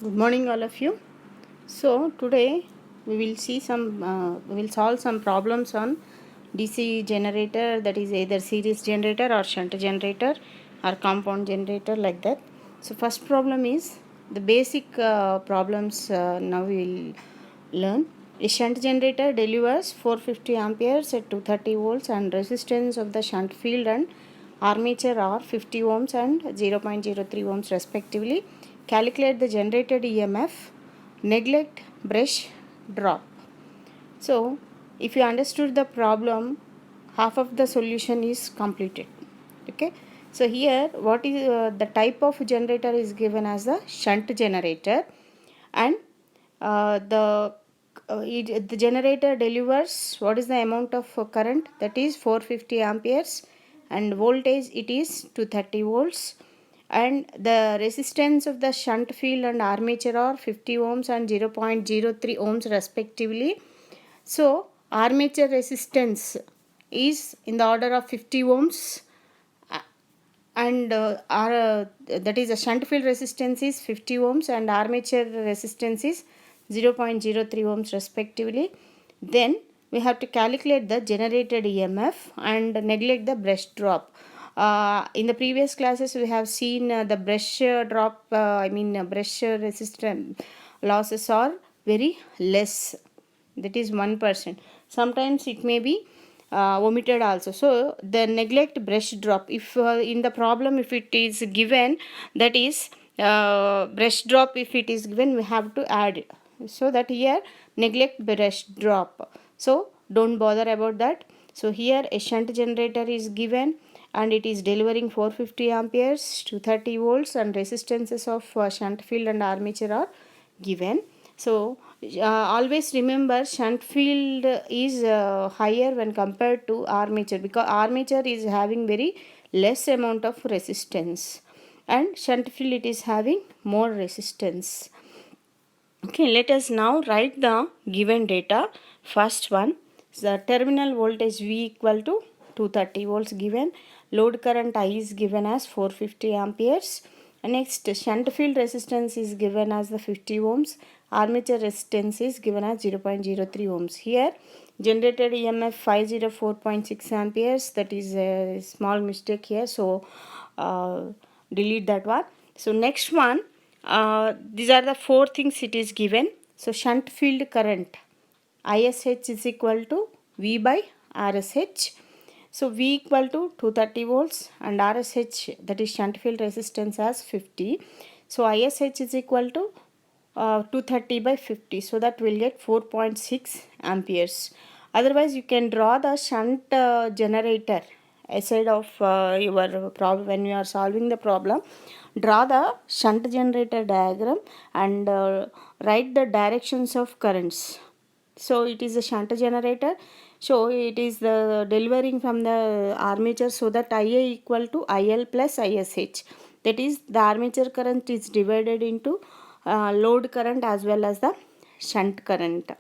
Good morning, all of you. So today we will we will solve some problems on DC generator, that is either series generator or shunt generator or compound generator, like that. So first problem is the basic problems. Now we will learn. A shunt generator delivers 450 amperes at 230 volts, and resistance of the shunt field and armature are 50 ohms and 0.03 ohms respectively. Calculate the generated EMF. Neglect brush drop. So if you understood the problem, half of the solution is completed. Okay, so here what is the type of generator is given as the shunt generator, and the generator delivers what is the amount of current, that is 450 amperes, and voltage it is 230 volts, and the resistance of the shunt field and armature are 50 ohms and 0.03 ohms respectively. So armature resistance is in the order of 50 ohms, and that is a shunt field resistance is 50 ohms and armature resistance is 0.03 ohms respectively. Then we have to calculate the generated EMF and neglect the brush drop. In the previous classes we have seen the brush drop, brush resistance losses are very less, that is 1%. Sometimes it may be omitted also. So the neglect brush drop, if in the problem if it is given, that is brush drop, if it is given we have to add it. So that here neglect brush drop, so don't bother about that. So here a shunt generator is given and it is delivering 450 amperes to 30 volts, and resistances of shunt field and armature are given. So always remember shunt field is higher when compared to armature, because armature is having very less amount of resistance and shunt field it is having more resistance. Okay, let us now write the given data. First one, the terminal voltage V equal to 230 volts given, load current I is given as 450 amperes. Next, shunt field resistance is given as the 50 ohms, armature resistance is given as 0.03 ohms. Here generated EMF 504.6 amperes, that is a small mistake here, so delete that one. So next one, these are the four things it is given. So shunt field current ISH is equal to V by RSH. So V equal to 230 volts and RSH, that is shunt field resistance, as 50. So ISH is equal to 230 by 50, so that will get 4.6 amperes. Otherwise you can draw the shunt generator aside of your problem. When you are solving the problem, draw the shunt generator diagram and write the directions of currents. So it is a shunt generator, so it is the delivering from the armature, so that Ia equal to IL plus ISH, that is the armature current is divided into load current as well as the shunt current.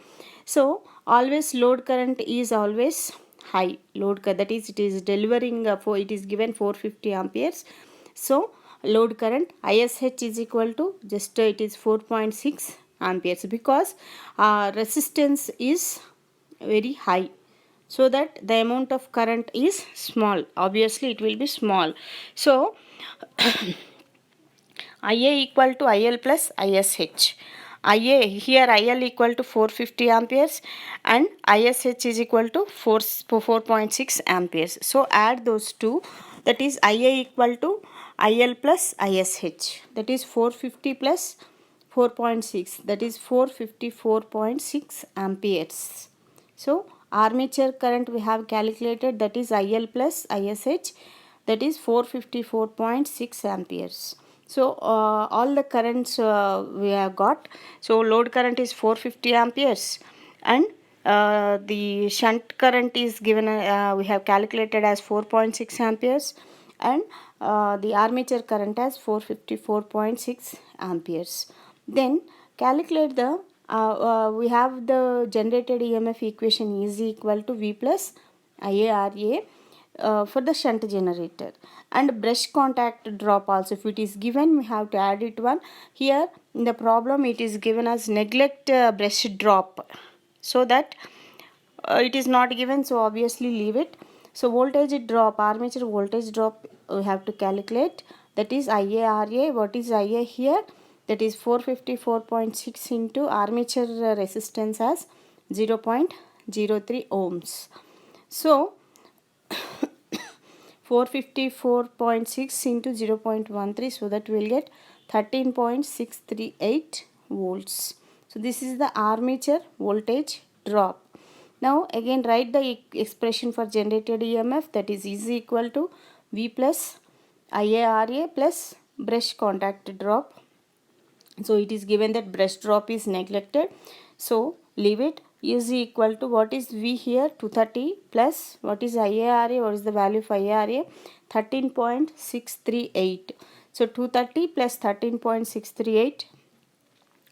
So always load current is always high, that is it is delivering for it is given 450 amperes. So load current ISH is equal to just it is 4.6 amperes, because resistance is very high, so that the amount of current is small, obviously it will be small. So Ia equal to IL plus ISH. Ia here IL equal to 450 amperes and ISH is equal to 4.6 amperes. So add those two, that is Ia equal to IL plus ISH, that is 450 plus 4.6, that is 454.6 amperes. So armature current we have calculated, that is IL plus ISH, that is 454.6 amperes. So all the currents we have got. So load current is 450 amperes and the shunt current is given, we have calculated as 4.6 amperes, and the armature current as 454.6 amperes. Then calculate the we have the generated EMF equation is equal to V plus IaRa. for the shunt generator. And brush contact drop also, if it is given, we have to add it one. Here in the problem it is given as neglect brush drop, so that it is not given, so obviously leave it. So voltage drop, armature voltage drop we have to calculate, that is IaRa. What is Ia here? That is 454.6 into armature resistance as 0.03 ohms. So 454.6 into 0.13, so that we will get 13.638 volts. So this is the armature voltage drop. Now again write the expression for generated EMF, that is equal to V plus IaRa plus brush contact drop. So it is given that brush drop is neglected, so leave it. Is equal to, what is V here? 230 plus what is IaRa? What is the value of IaRa? 13.638. So 230 plus 13.638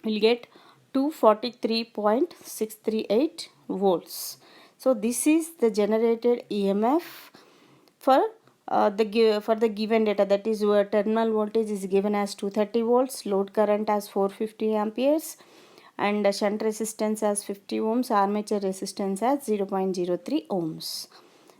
will get 243.638 volts. So this is the generated EMF for the given data, that is where terminal voltage is given as 230 volts, load current as 450 amperes, and shunt resistance as 50 ohms, armature resistance as 0.03 ohms.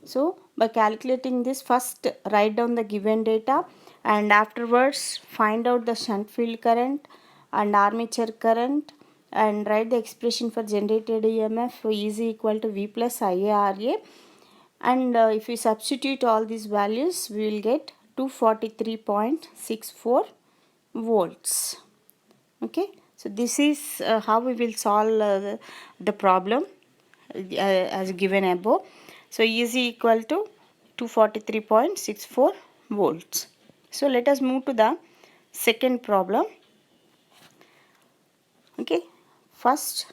So by calculating this, first write down the given data and afterwards find out the shunt field current and armature current, and write the expression for generated EMF is equal to V plus IaRa. And if we substitute all these values, we will get 243.64 volts. Okay, so this is how we will solve the problem as given above. So E is equal to 243.64 volts. So let us move to the second problem. Okay, first,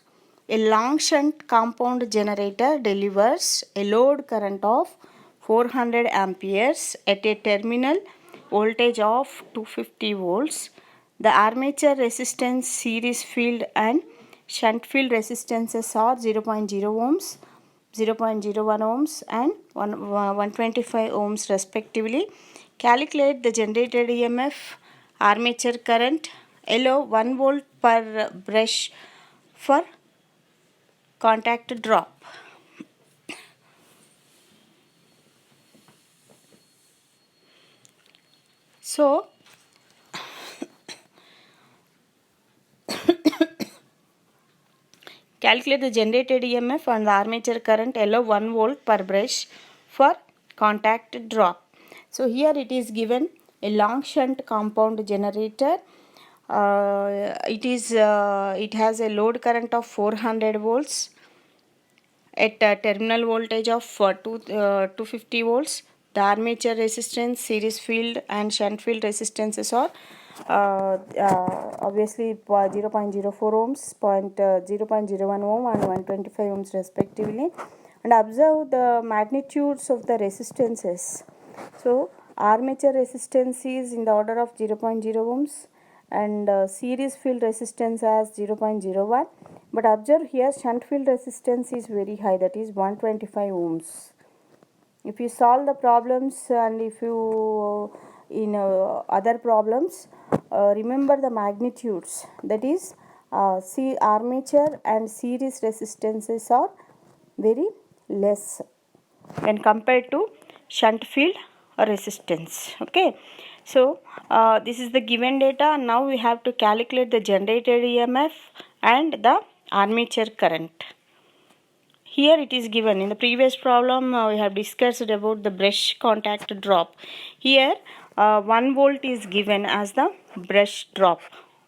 a long shunt compound generator delivers a load current of 400 amperes at a terminal voltage of 250 volts. The armature resistance, series field and shunt field resistances are 0.0 ohms, 0.01 ohms and 125 ohms respectively. Calculate the generated EMF, armature current, allow 1 volt per brush for contact drop. So calculate the generated EMF and the armature current, allow 1 volt per brush for contact drop. So here it is given a long shunt compound generator. It has a load current of 400 volts at a terminal voltage of 250 volts. The armature resistance, series field and shunt field resistances are obviously 0.04 ohms, 0.01 ohm and 125 ohms respectively. And observe the magnitudes of the resistances. So armature resistance is in the order of 0.0 ohms and series field resistance as 0.01, but observe here shunt field resistance is very high, that is 125 ohms. If you solve the problems and if you in other problems remember the magnitudes, that is armature and series resistances are very less when compared to shunt field resistance. Okay, so this is the given data. Now we have to calculate the generated EMF and the armature current. Here it is given. In the previous problem we have discussed about the brush contact drop. Here 1 volt is given as the brush drop.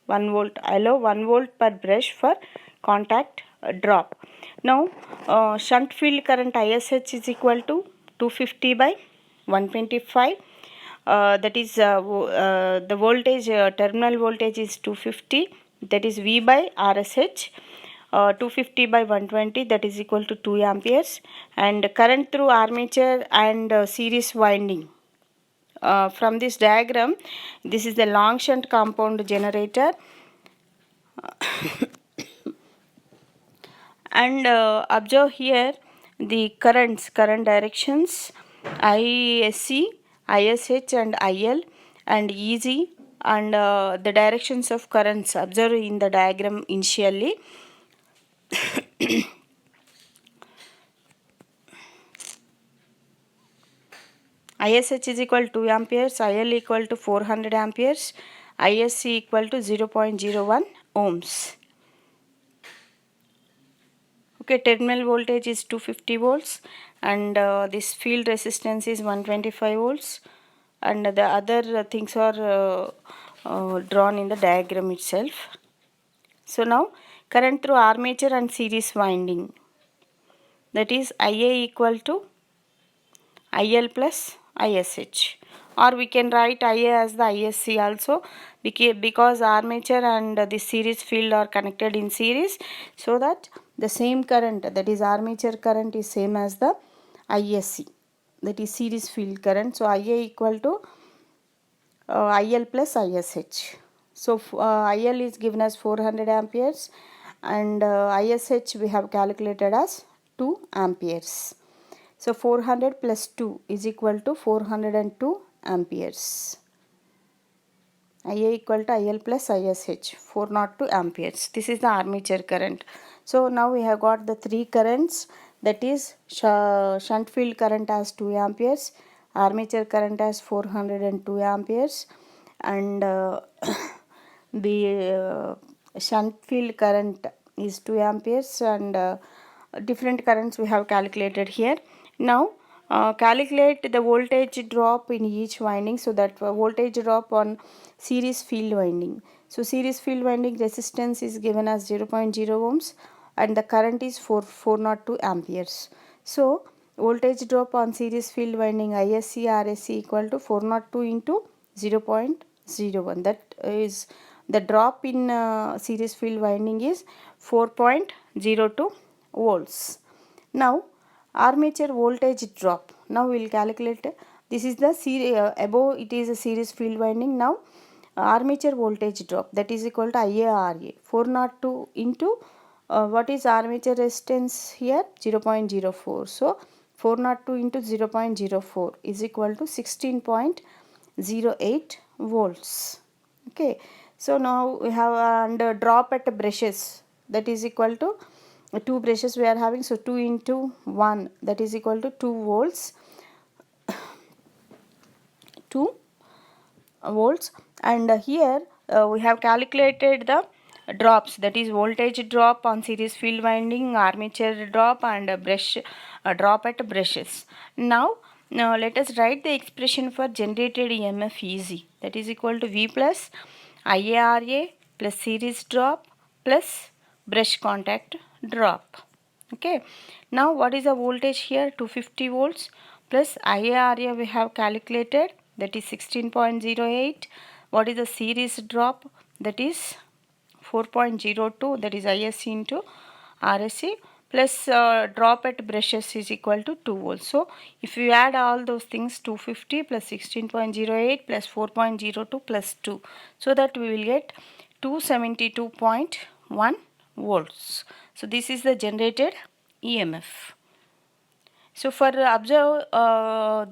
1 volt, allow 1 volt per brush for contact drop. Now shunt field current ISH is equal to 250 by 125. That is the voltage, terminal voltage is 250, that is V by RSH. 250 by 120, that is equal to 2 amperes, and current through armature and series winding. From this diagram, this is the long shunt compound generator and observe here the current directions. ISC, ISH and IL and EG, and the directions of currents observed in the diagram initially. ISH is equal to 2 amperes, IL equal to 400 amperes, ISC equal to 0.01 ohms. Okay, terminal voltage is 250 volts and this field resistance is 125 volts, and the other things are drawn in the diagram itself. So now current through armature and series winding, that is IA equal to IL plus ISH, or we can write IA as the ISC also, because armature and the series field are connected in series, so that the same current, that is armature current, is same as the ISC, that is series field current. So IA equal to IL plus ISH. So IL is given as 400 amperes and ISH we have calculated as 2 amperes. So 400 plus 2 is equal to 402 amperes. IA equal to IL plus ISH, 402 amperes. This is the armature current. So now we have got the three currents, that is shunt field current as 2 amperes, armature current as 402 amperes, and the shunt field current is 2 amperes, and different currents we have calculated here. Now calculate the voltage drop in each winding, so that voltage drop on series field winding. So series field winding resistance is given as 0.0 ohms and the current is 402 amperes. So voltage drop on series field winding ISC RSC equal to 402 into 0.01, that is the drop in series field winding is 4.02 volts. Now armature voltage drop, now we will calculate. This is the above it is a series field winding. Now armature voltage drop, that is equal to IARA, 402 into what is armature resistance here, 0.04. So 402 into 0.04 is equal to 16.08 volts. Okay, so now we have under drop at brushes, that is equal to two brushes we are having, so 2 into 1, that is equal to 2 volts, 2 volts. And here we have calculated the drops, that is voltage drop on series field winding, armature drop, and brush drop at brushes. Now let us write the expression for generated EMF easy, that is equal to V plus IARA plus series drop plus brush contact drop. Okay, now what is the voltage here, 250 volts plus IARA we have calculated, that is 16.08. what is the series drop, that is 4.02, that is ISC into RSC, plus drop at brushes is equal to 2 volts. So if you add all those things, 250 plus 16.08 plus 4.02 plus 2, so that we will get 272.1 volts. So this is the generated EMF. So for observe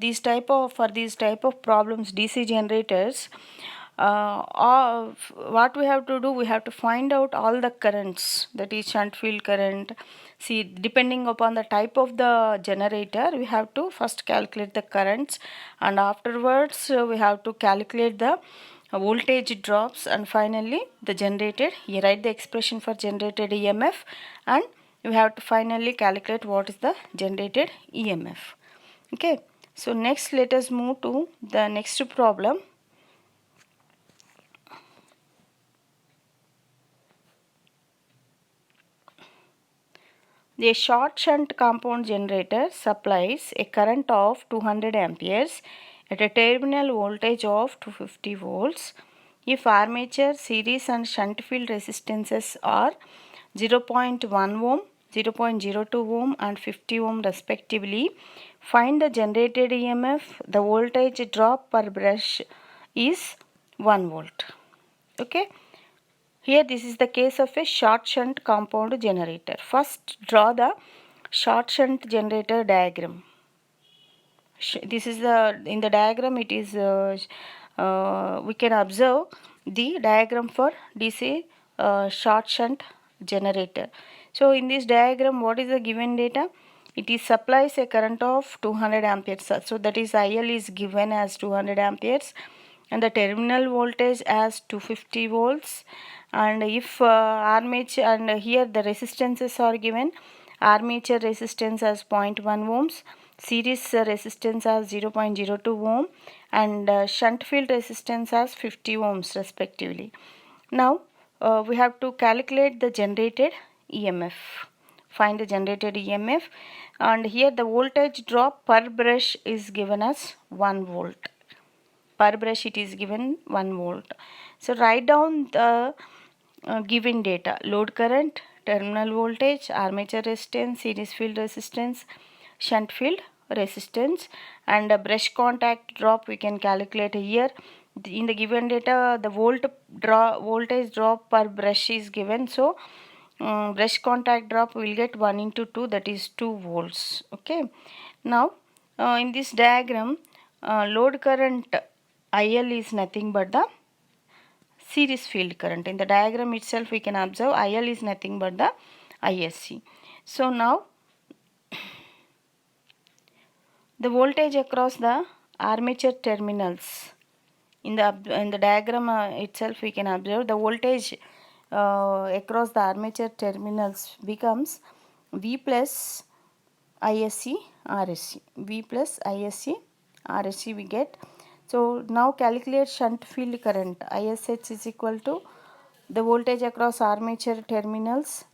these type of problems, DC generators, what we have to do, we have to find out all the currents, that is shunt field current. See, depending upon the type of the generator, we have to first calculate the currents, and afterwards we have to calculate the voltage drops, and finally the generated, you write the expression for generated EMF, and you have to finally calculate what is the generated EMF. Okay, so next let us move to the next problem. The short shunt compound generator supplies a current of 200 amperes at a terminal voltage of 250 volts. If armature, series and shunt field resistances are 0.1 ohm, 0.02 ohm and 50 ohm respectively, find the generated EMF. The voltage drop per brush is 1 volt. Okay. Here this is the case of a short shunt compound generator. First draw the short shunt generator diagram. this is the, in the diagram it is we can observe the diagram for DC short shunt generator. So in this diagram, what is the given data? It is supplies a current of 200 amperes. So that is IL is given as 200 amperes and the terminal voltage as 250 volts. And if armature, and here the resistances are given, armature resistance as 0.1 ohms, series resistance as 0.02 ohm, and shunt field resistance as 50 ohms respectively. Now we have to calculate the generated EMF. Find the generated EMF, and here the voltage drop per brush is given as 1 volt. Per brush it is given 1 volt. So write down the given data: load current, terminal voltage, armature resistance, series field resistance, shunt field resistance, and a brush contact drop we can calculate here. In the given data, the voltage drop per brush is given, so brush contact drop will get 1 into 2, that is 2 volts. Okay, now in this diagram, load current IL is nothing but the series field current. In the diagram itself we can observe IL is nothing but the ISC. So now the voltage across the armature terminals, in the diagram itself we can observe the voltage across the armature terminals becomes V plus ISC RSC. V plus ISC RSC we get. So now calculate shunt field current. ISH is equal to the voltage across armature terminals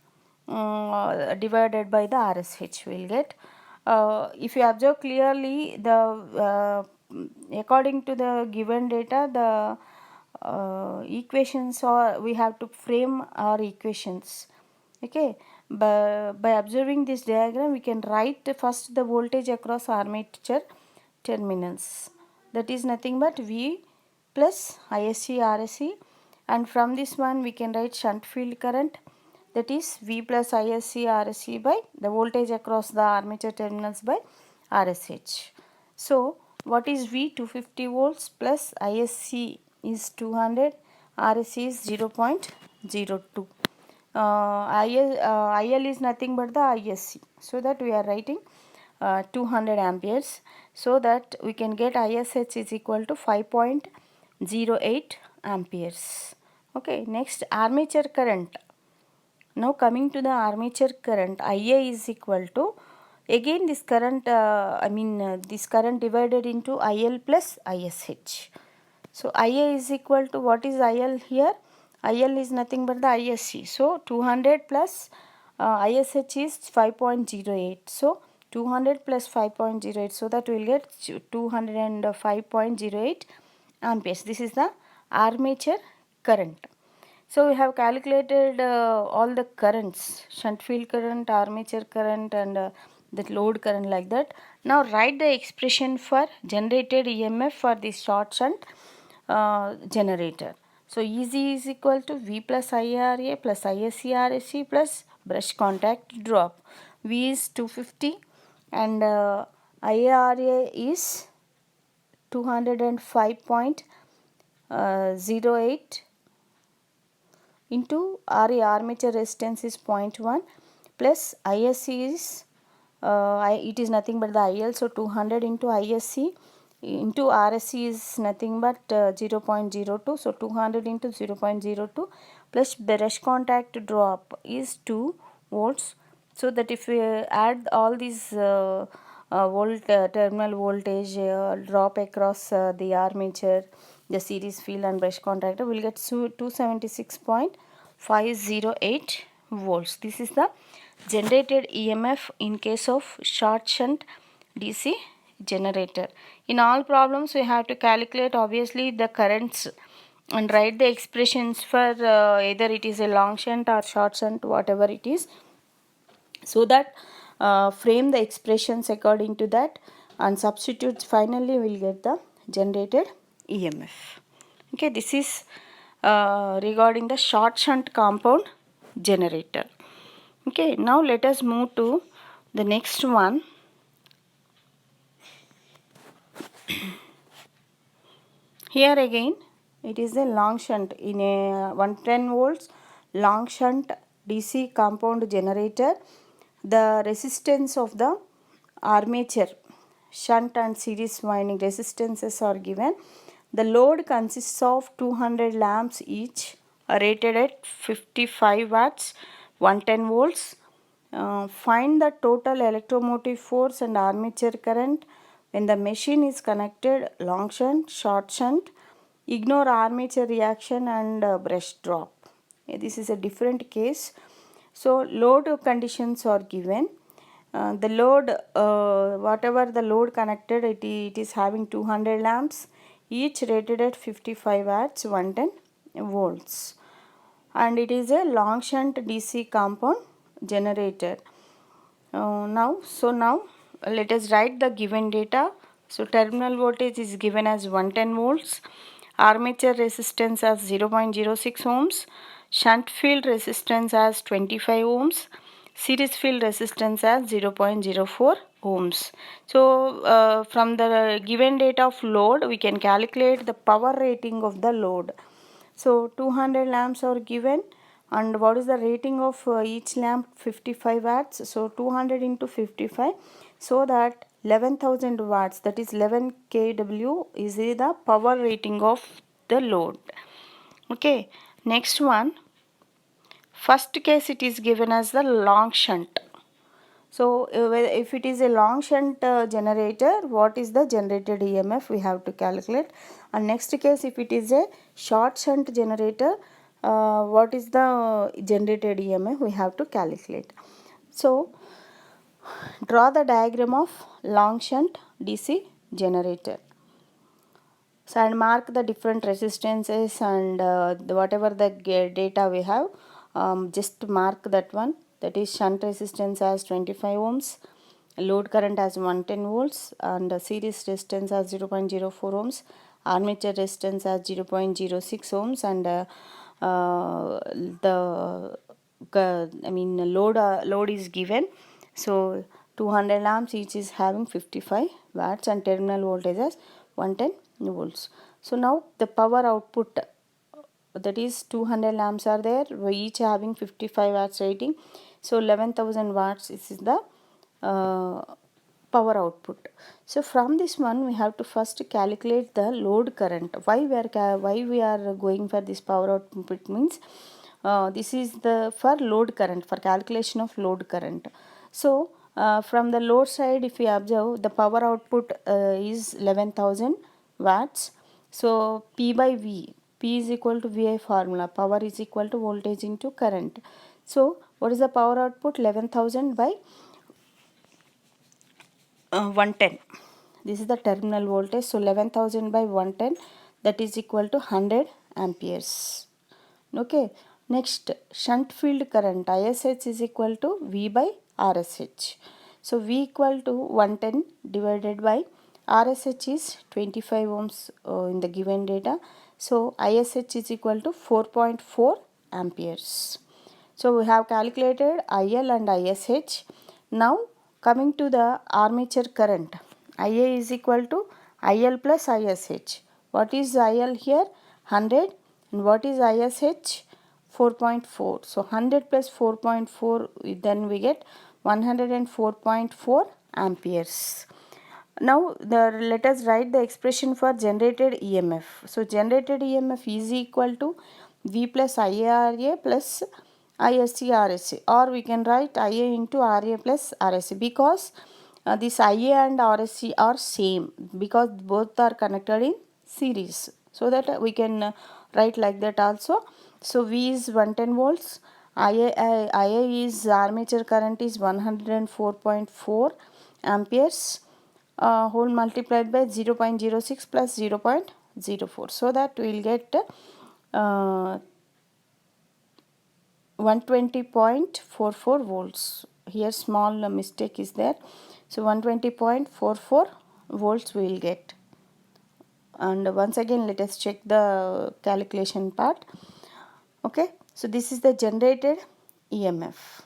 divided by the RSH will get. If you observe clearly, the according to the given data, the equations, or we have to frame our equations. Okay, by observing this diagram we can write first the voltage across armature terminals, that is nothing but V plus ISC RSC, and from this one we can write shunt field current, that is V plus ISC RSC by the voltage across the armature terminals by RSH. So what is V? 250 volts plus ISC is 200, RSC is 0.02. IL is nothing but the ISC, so that we are writing 200 amperes, so that we can get ISH is equal to 5.08 amperes. Okay, next armature current. Now coming to the armature current, IA is equal to, again this current this current divided into IL plus ISH. So IA is equal to, what is IL here? IL is nothing but the ISC. So 200 plus ISH is 5.08. So 200 plus 5.08, so that we will get 205.08 amperes. This is the armature current. So we have calculated all the currents: shunt field current, armature current, and the load current, like that. Now write the expression for generated EMF for this short shunt generator. So EZ is equal to V plus IRA plus ISC RSC plus brush contact drop. V is 250 and IRA is 205.08 into RA, armature resistance is 0.1, plus ISC is it is nothing but the IL, so 200 into ISC into RSC is nothing but 0.02, so 200 into 0.02 plus the brush contact drop is 2 volts. So that if we add all these terminal voltage drop across the armature, the series field and brush contactor, will get 276.508 volts. This is the generated EMF in case of short shunt DC generator. In all problems we have to calculate obviously the currents and write the expressions for either it is a long shunt or short shunt, whatever it is, so that frame the expressions according to that and substitute, finally we will get the generated EMF. Okay, this is regarding the short shunt compound generator. Okay, now let us move to the next one. Here again it is a long shunt in a 110 volts long shunt DC compound generator. The resistance of the armature, shunt and series winding resistances are given. The load consists of 200 lamps each, rated at 55 watts, 110 volts. Find the total electromotive force and armature current when the machine is connected long shunt, short shunt. Ignore armature reaction and brush drop. This is a different case. So load conditions are given. The load, whatever the load connected, it is having 200 lamps, each rated at 55 watts, 110 volts, and it is a long shunt DC compound generator. Now let us write the given data. So terminal voltage is given as 110 volts, armature resistance as 0.06 ohms, shunt field resistance as 25 ohms, series field resistance as 0.04 ohms. So from the given data of load, we can calculate the power rating of the load. So 200 lamps are given, and what is the rating of each lamp? 55 watts. So 200 into 55, so that 11,000 watts, that is 11 kW, is the power rating of the load. Okay, next one. First case, it is given as the long shunt. So if it is a long shunt generator, what is the generated EMF we have to calculate. And next case, if it is a short shunt generator, what is the generated EMF we have to calculate. So draw the diagram of long shunt DC generator. So and mark the different resistances and whatever the data we have, just mark that one. That is shunt resistance as 25 ohms, load current as 110 volts, and series resistance as 0.04 ohms, armature resistance as 0.06 ohms, and the load is given. So 200 lamps each is having 55 watts and terminal voltage as 110 volts. So now the power output, that is 200 lamps are there, we each having 55 watts rating. So 11,000 watts is the power output. So from this one we have to first calculate the load current. Why we are going for this power output means this is the for load current, for calculation of load current. So from the load side, if we observe, the power output is 11,000 watts. So P by V, P is equal to VI formula, power is equal to voltage into current. So what is the power output? 11,000 by 110. This is the terminal voltage. So 11,000 by 110, that is equal to 100 amperes. Okay. Next, shunt field current ISH is equal to V by RSH. So V equal to 110 divided by RSH is 25 ohms in the given data. So ISH is equal to 4.4 amperes. So we have calculated IL and ISH. Now coming to the armature current, IA is equal to IL plus ISH. What is IL here? 100, and what is ISH? 4.4. So 100 plus 4.4, then we get 104.4 amperes. Now let us write the expression for generated EMF. So generated EMF is equal to V plus IARA plus ISC RSC, or we can write IA into RA plus RSC, because this IA and RSC are same, because both are connected in series. So that we can write like that also. So V is 110 volts, IA is armature current is 104.4 amperes, whole multiplied by 0.06 plus 0.04. So that we will get 120.44 volts. Here small mistake is there. So 120.44 volts we will get. And once again let us check the calculation part. Okay, so this is the generated EMF.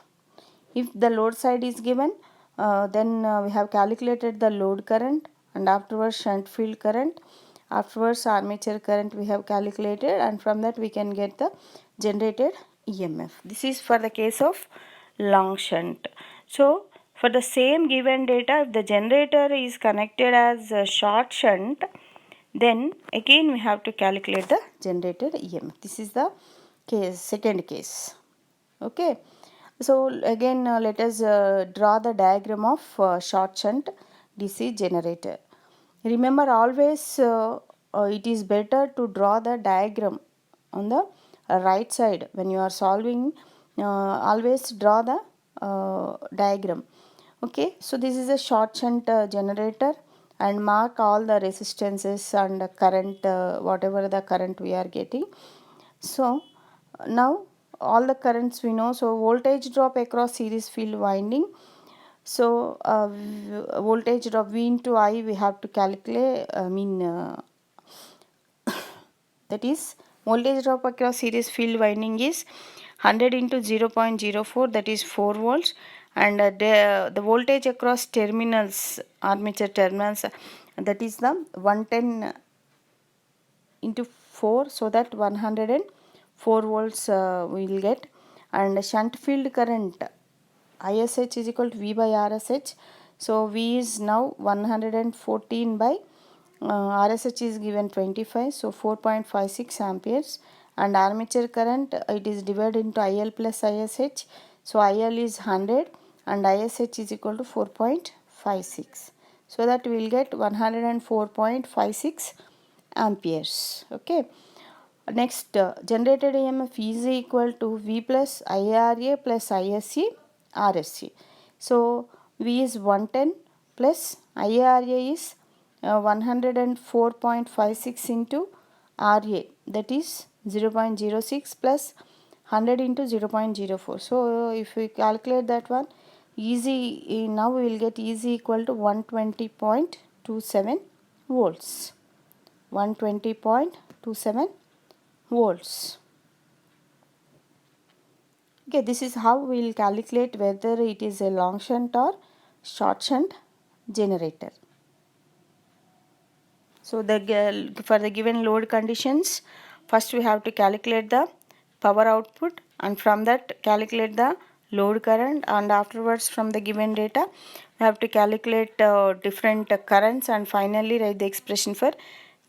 If the load side is given, then we have calculated the load current, and afterwards shunt field current, afterwards armature current we have calculated, and from that we can get the generated EMF. This is for the case of long shunt. So for the same given data, if the generator is connected as a short shunt, then again we have to calculate the generated EMF. This is the second case. Okay, so again let us draw the diagram of short shunt DC generator. Remember, always it is better to draw the diagram on the right side when you are solving. Always draw the diagram. Okay, so this is a short shunt generator, and mark all the resistances and current, whatever the current we are getting. So now all the currents we know. So voltage drop across series field winding. So voltage drop V into I we have to calculate. That is, voltage drop across series field winding is 100 into 0.04, that is 4 volts, and the voltage across terminals, armature terminals, that is the 110 into 4, so that 104 volts we will get. And shunt field current ISH is equal to V by RSH. So V is now 114 by RSH is given 25, so 4.56 amperes, and armature current it is divided into IL plus ISH. So IL is 100 and ISH is equal to 4.56, so that we will get 104.56 amperes. Okay, next generated EMF is equal to V plus IRA plus ISC RSC. So V is 110 plus IRA is 104.56 into RA, that is 0.06 plus 100 into 0.04. So if we calculate that one, easy, now we will get easy equal to 120.27 volts. 120.27 volts. Okay, this is how we will calculate whether it is a long shunt or short shunt generator. So for the given load conditions, first we have to calculate the power output, and from that calculate the load current, and afterwards from the given data we have to calculate different currents, and finally write the expression for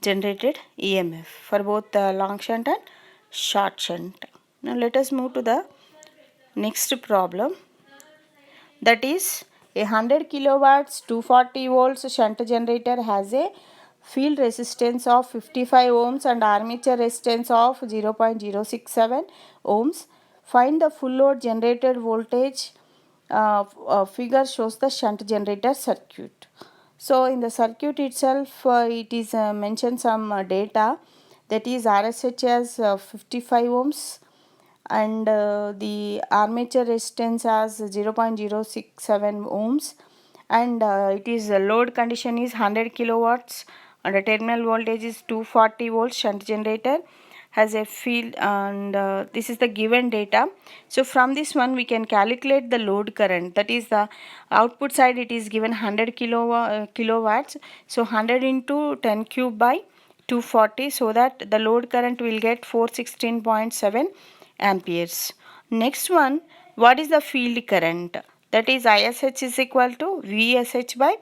generated EMF for both long shunt and short shunt. Now let us move to the next problem, that is a 100 kilowatts 240 volts shunt generator has a field resistance of 55 ohms and armature resistance of 0.067 ohms. Find the full load generated voltage. Figure shows the shunt generator circuit. So in the circuit itself it is mentioned some data, that is RSH as 55 ohms and the armature resistance as 0.067 ohms, and it is load condition is 100 kilowatts and the terminal voltage is 240 volts. Shunt generator has a field, and this is the given data. So from this one we can calculate the load current, that is the output side it is given 100 kilowatts, so 100 into 10 cube by 240, so that the load current will get 416.7 amperes. Next one, what is the field current? That is ISH is equal to VSH by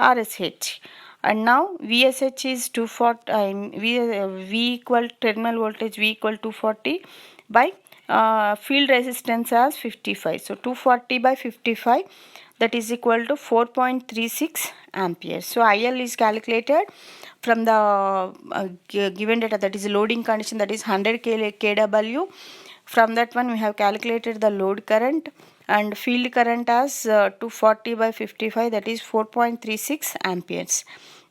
RSH. And now VSH is 240, V equal terminal voltage V equal 240 by field resistance as 55. So 240 by 55, that is equal to 4.36 amperes. So IL is calculated from the given data, that is loading condition, that is 100 kW. From that one we have calculated the load current and field current as 240 by 55, that is 4.36 amperes.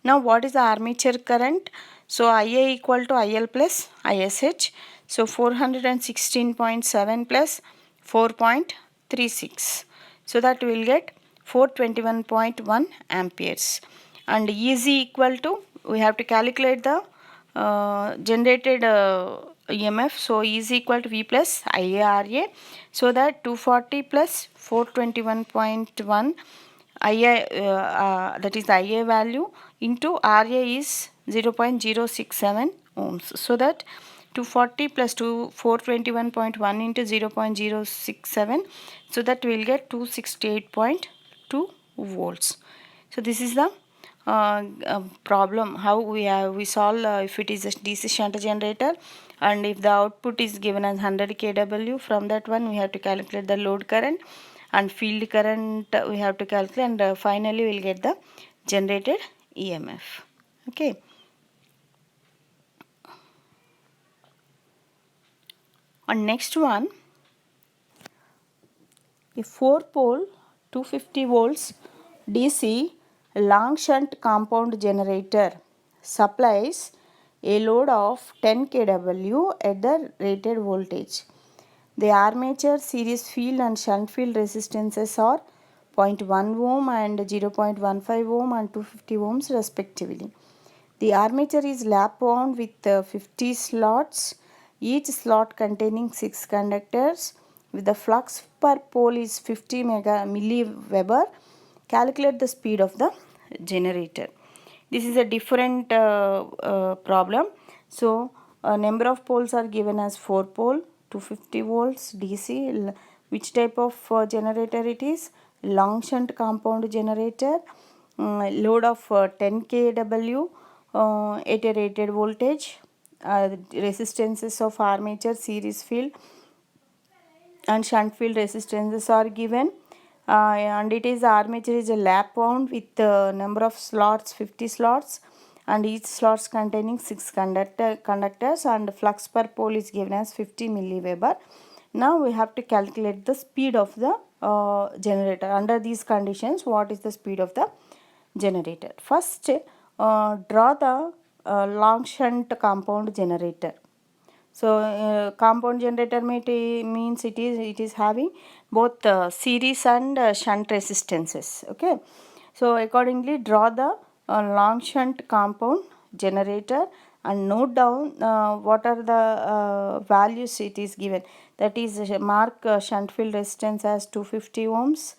Now what is the armature current? So IA equal to IL plus ISH. So 416.7 plus 4.36. So that we will get 421.1 amperes. And EZ equal to, we have to calculate the generated EMF. So E is equal to V plus IARA. So that 240 plus 421.1 IA, that is the IA value into RA is 0.067 ohms. So that 240 plus 421.1 into 0.067, so that we will get 268.2 volts. So this is the problem how we solve if it is a DC shunt generator, and if the output is given as 100 kW, from that one we have to calculate the load current and field current we have to calculate, and finally we will get the generated EMF. Okay. And next one, a 4-pole 250 volts DC long shunt compound generator supplies a load of 10 kW at the rated voltage. The armature, series field and shunt field resistances are 0.1 ohm and 0.15 ohm and 250 ohms respectively. The armature is lap wound with 50 slots, each slot containing 6 conductors, with the flux per pole is 50 milliweber. Calculate the speed of the generator. This is a different problem. So number of poles are given as 4 pole 250 volts DC. Which type of generator it is? Long shunt compound generator. Load of 10 kW at a rated voltage. Resistances of armature, series field and shunt field resistances are given, and it is armature is a lap wound with number of slots 50 slots, and each slots containing 6 conductors, and flux per pole is given as 50 milliweber. Now we have to calculate the speed of the generator. Under these conditions, what is the speed of the generator? First, draw the long shunt compound generator. So compound generator means it is having both series and shunt resistances. Okay. So accordingly, draw the long shunt compound generator and note down what are the values it is given. That is, mark shunt field resistance as 250 ohms.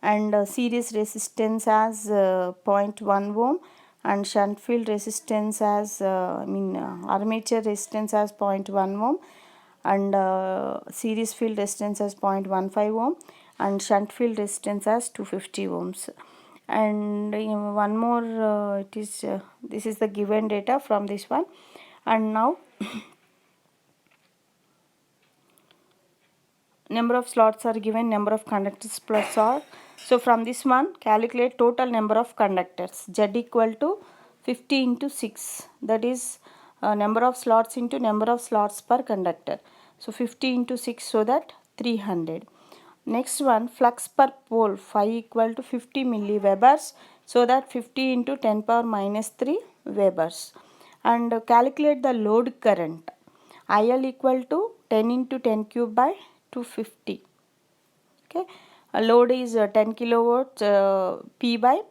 And series resistance as 0.1 ohm, and shunt field resistance as armature resistance as 0.1 ohm, and series field resistance as 0.15 ohm, and shunt field resistance as 250 ohms. And one more, it is this is the given data from this one. And now number of slots are given, number of conductors plus R. So from this one, calculate total number of conductors. Z equal to 50 into 6. That is number of slots into number of slots per conductor. So 50 into 6, so that 300. Next one, flux per pole phi equal to 50 milliwebers. So that 50 into 10 power minus 3 webers. And calculate the load current. IL equal to 10 into 10 cube by 250. Okay, a load is 10 kilowatts P by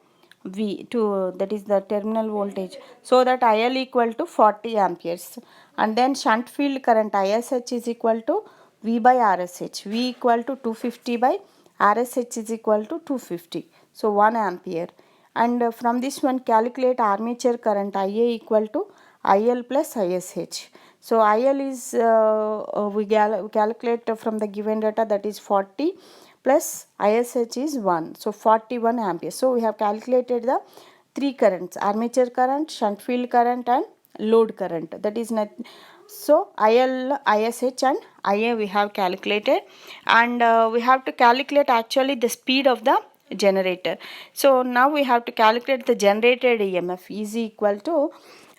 V, that is the terminal voltage. So that IL equal to 40 amperes. And then shunt field current ISH is equal to V by RSH. V equal to 250 by RSH is equal to 250. So 1 ampere. And from this one, calculate armature current IA equal to IL plus ISH. So IL is we calculate from the given data, that is 40 plus ISH is 1. So 41 amperes. So we have calculated the three currents: armature current, shunt field current and load current. That is not. So IL, ISH and IA we have calculated, and we have to calculate actually the speed of the generator. So now we have to calculate the generated EMF is equal to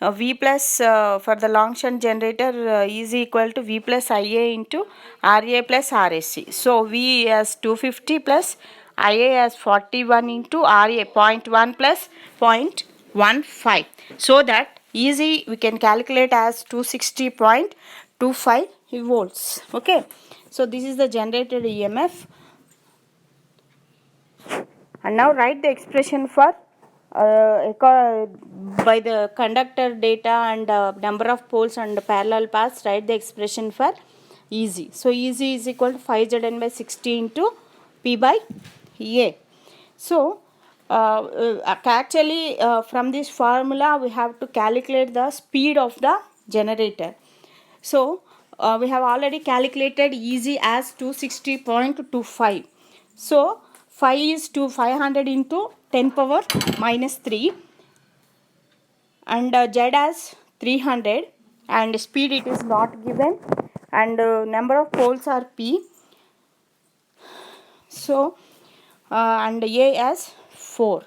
V plus for the long shunt generator is equal to V plus IA into RA plus RSC. So V as 250 plus IA as 41 into RA 0.1 plus 0.15. So that easy we can calculate as 260.25 volts. Okay. So this is the generated EMF. And now write the expression for by the conductor data and number of poles and parallel paths. Write the expression for EZ. So EZ is equal to 5Zn by 60 into P by A. So actually from this formula we have to calculate the speed of the generator. So we have already calculated easy as 260.25. So 5 is to 500 into 10 power minus 3, and Z as 300, and speed it is not given, and number of poles are P. So and A as 4.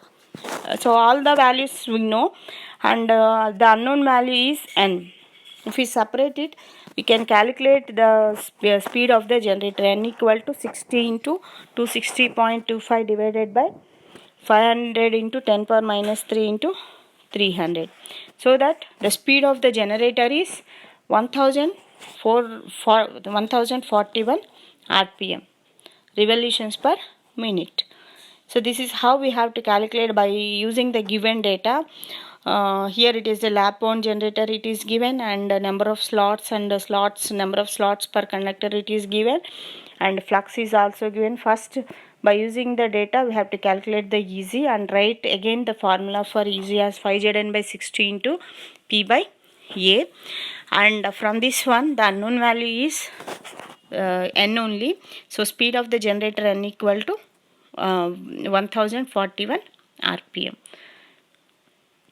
So all the values we know, and the unknown value is N. If we separate it, we can calculate the speed of the generator. N equal to 60 into 260.25 divided by 500 into 10 power minus 3 into 300. So that the speed of the generator is 1041 rpm, revolutions per minute. So this is how we have to calculate by using the given data. Here it is the lap bound generator it is given, and number of slots and number of slots per conductor it is given, and flux is also given. First, by using the data we have to calculate the EZ and write again the formula for EZ as 5Zn by 60 into P by A, and from this one the unknown value is N only. So speed of the generator N equal to 1041 rpm.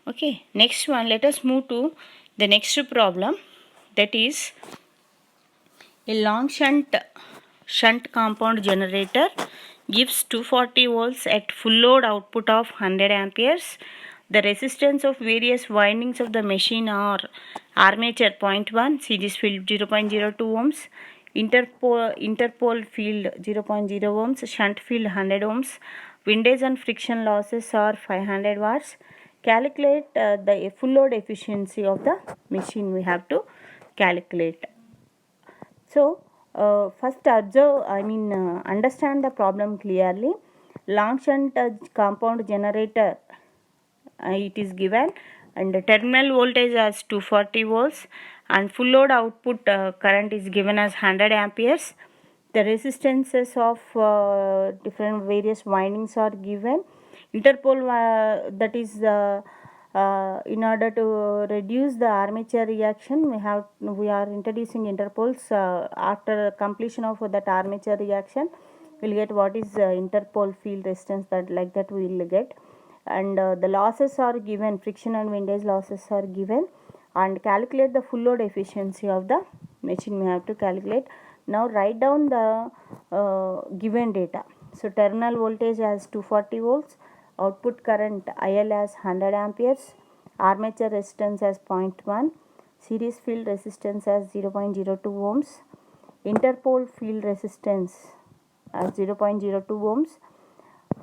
Okay, next one, let us move to the next problem, that is a long shunt compound generator gives 240 volts at full load output of 100 amperes. The resistance of various windings of the machine are armature 0.1, series field 0.02 ohms, interpole field 0.0 ohms, shunt field 100 ohms. Windage and friction losses are 500 watts. Calculate the full load efficiency of the machine we have to calculate. So first understand the problem clearly. Long shunt compound generator it is given, and the terminal voltage as 240 volts, and full load output current is given as 100 amperes. The resistances of different various windings are given. Interpole that is in order to reduce the armature reaction we are introducing interpoles. After completion of that armature reaction we'll get what is interpole field resistance, that like that we will get, and the losses are given, friction and windage losses are given, and calculate the full load efficiency of the machine we have to calculate. Now write down the given data. So terminal voltage as 240 volts, output current IL as 100 amperes, armature resistance as 0.1, series field resistance as 0.02 ohms, interpole field resistance as 0.02 ohms,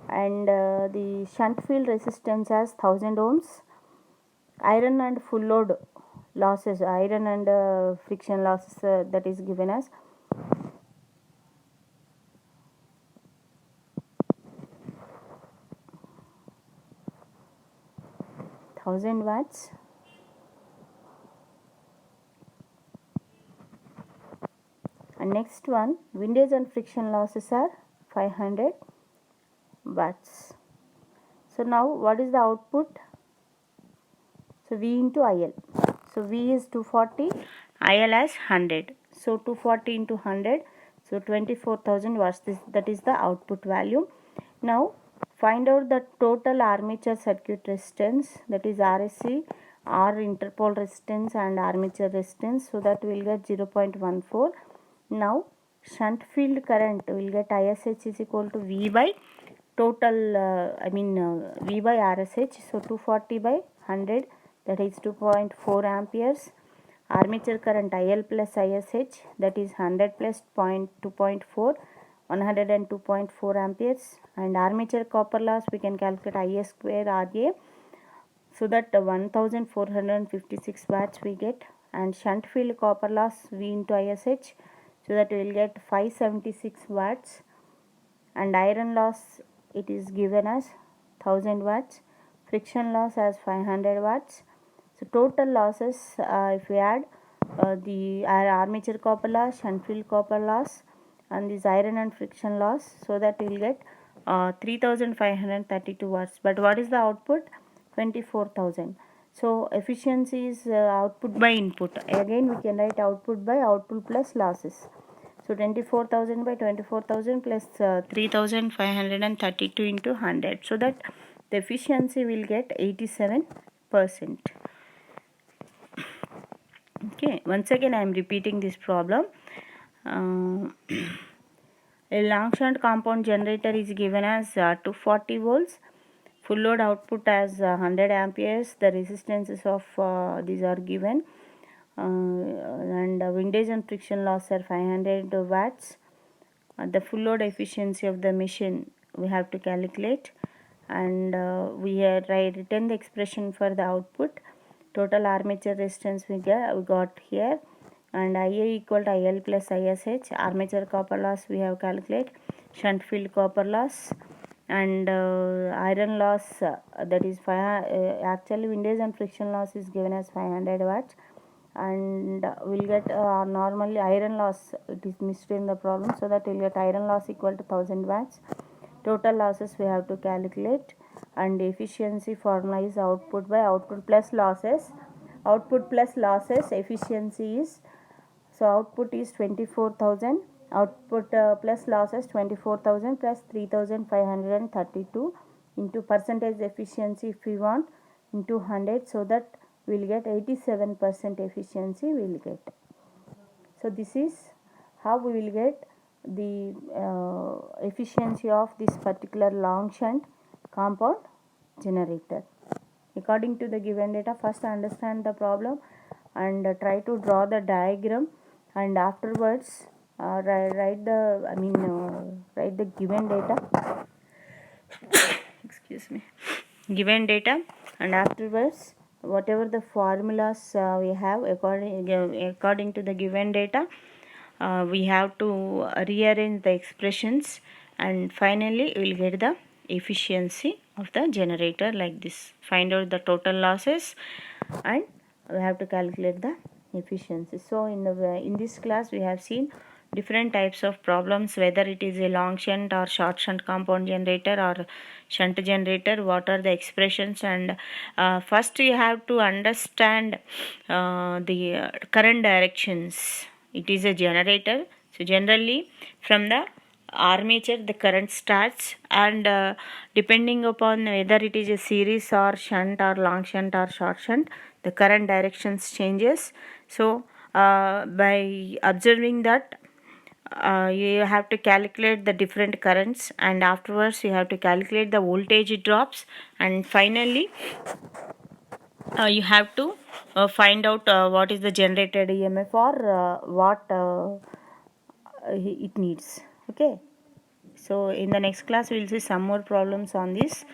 and the shunt field resistance as 1000 ohms. Iron and full load losses, iron and friction losses that is given as 1000 watts. And next one, windage and friction losses are 500 watts. So now what is the output? So V into IL. So V is 240, IL as 100. So 240 into 100, so 24,000 watts. That is the output value. Now find out the total armature circuit resistance, that is RSC, R interpole resistance and armature resistance. So that we will get 0.14. Now shunt field current will get ISH is equal to V by total V by RSH. So 240 by 100, that is 2.4 amperes. Armature current IL plus ISH, that is 100 plus 2.4, 102.4 amperes. And armature copper loss we can calculate IA square RA, so that 1456 watts we get. And shunt field copper loss V into ISH, so that we will get 576 watts. And iron loss it is given as 1000 watts, friction loss as 500 watts. So total losses if we add the armature copper loss, shunt field copper loss, and this iron and friction loss, so that we will get 3532 watts. But what is the output? 24,000. So efficiency is output by input. Again we can write output by output plus losses. So 24,000 by 24,000 plus 3,532 into 100. So that the efficiency will get 87%. Okay, once again I am repeating this problem. A long shunt compound generator is given as 240 volts. Full load output as 100 amperes. The resistances of these are given. And windage and friction loss are 500 watts. The full load efficiency of the machine we have to calculate, and we have written the expression for the output. Total armature resistance we got here, and Ia equal to IL plus ISH. Armature copper loss we have calculated, shunt field copper loss, and iron loss, that is actually windage and friction loss is given as 500 watts, and we'll get normally iron loss, it is missed in the problem, so that we'll get iron loss equal to 1000 watts. Total losses we have to calculate, and efficiency formula is output by output plus losses. Output plus losses efficiency is, so output is 24,000, output plus losses 24,000 plus 3,532 into percentage efficiency if we want into 100, so that we will get 87% efficiency we will get. So this is how we will get the efficiency of this particular long shunt compound generator. According to the given data, first understand the problem and try to draw the diagram, and afterwards write the given data. Excuse me. Given data, and afterwards whatever the formulas we have according to the given data, we have to rearrange the expressions, and finally we will get the efficiency of the generator like this. Find out the total losses and we have to calculate the efficiency. So in this class we have seen different types of problems, whether it is a long shunt or short shunt compound generator or shunt generator, what are the expressions, and first you have to understand the current directions. It is a generator, so generally from the armature the current starts, and depending upon whether it is a series or shunt or long shunt or short shunt, the current directions changes. So by observing that, you have to calculate the different currents, and afterwards you have to calculate the voltage drops, and finally you have to find out what is the generated EMF or what it needs. Okay, so in the next class we will see some more problems on this.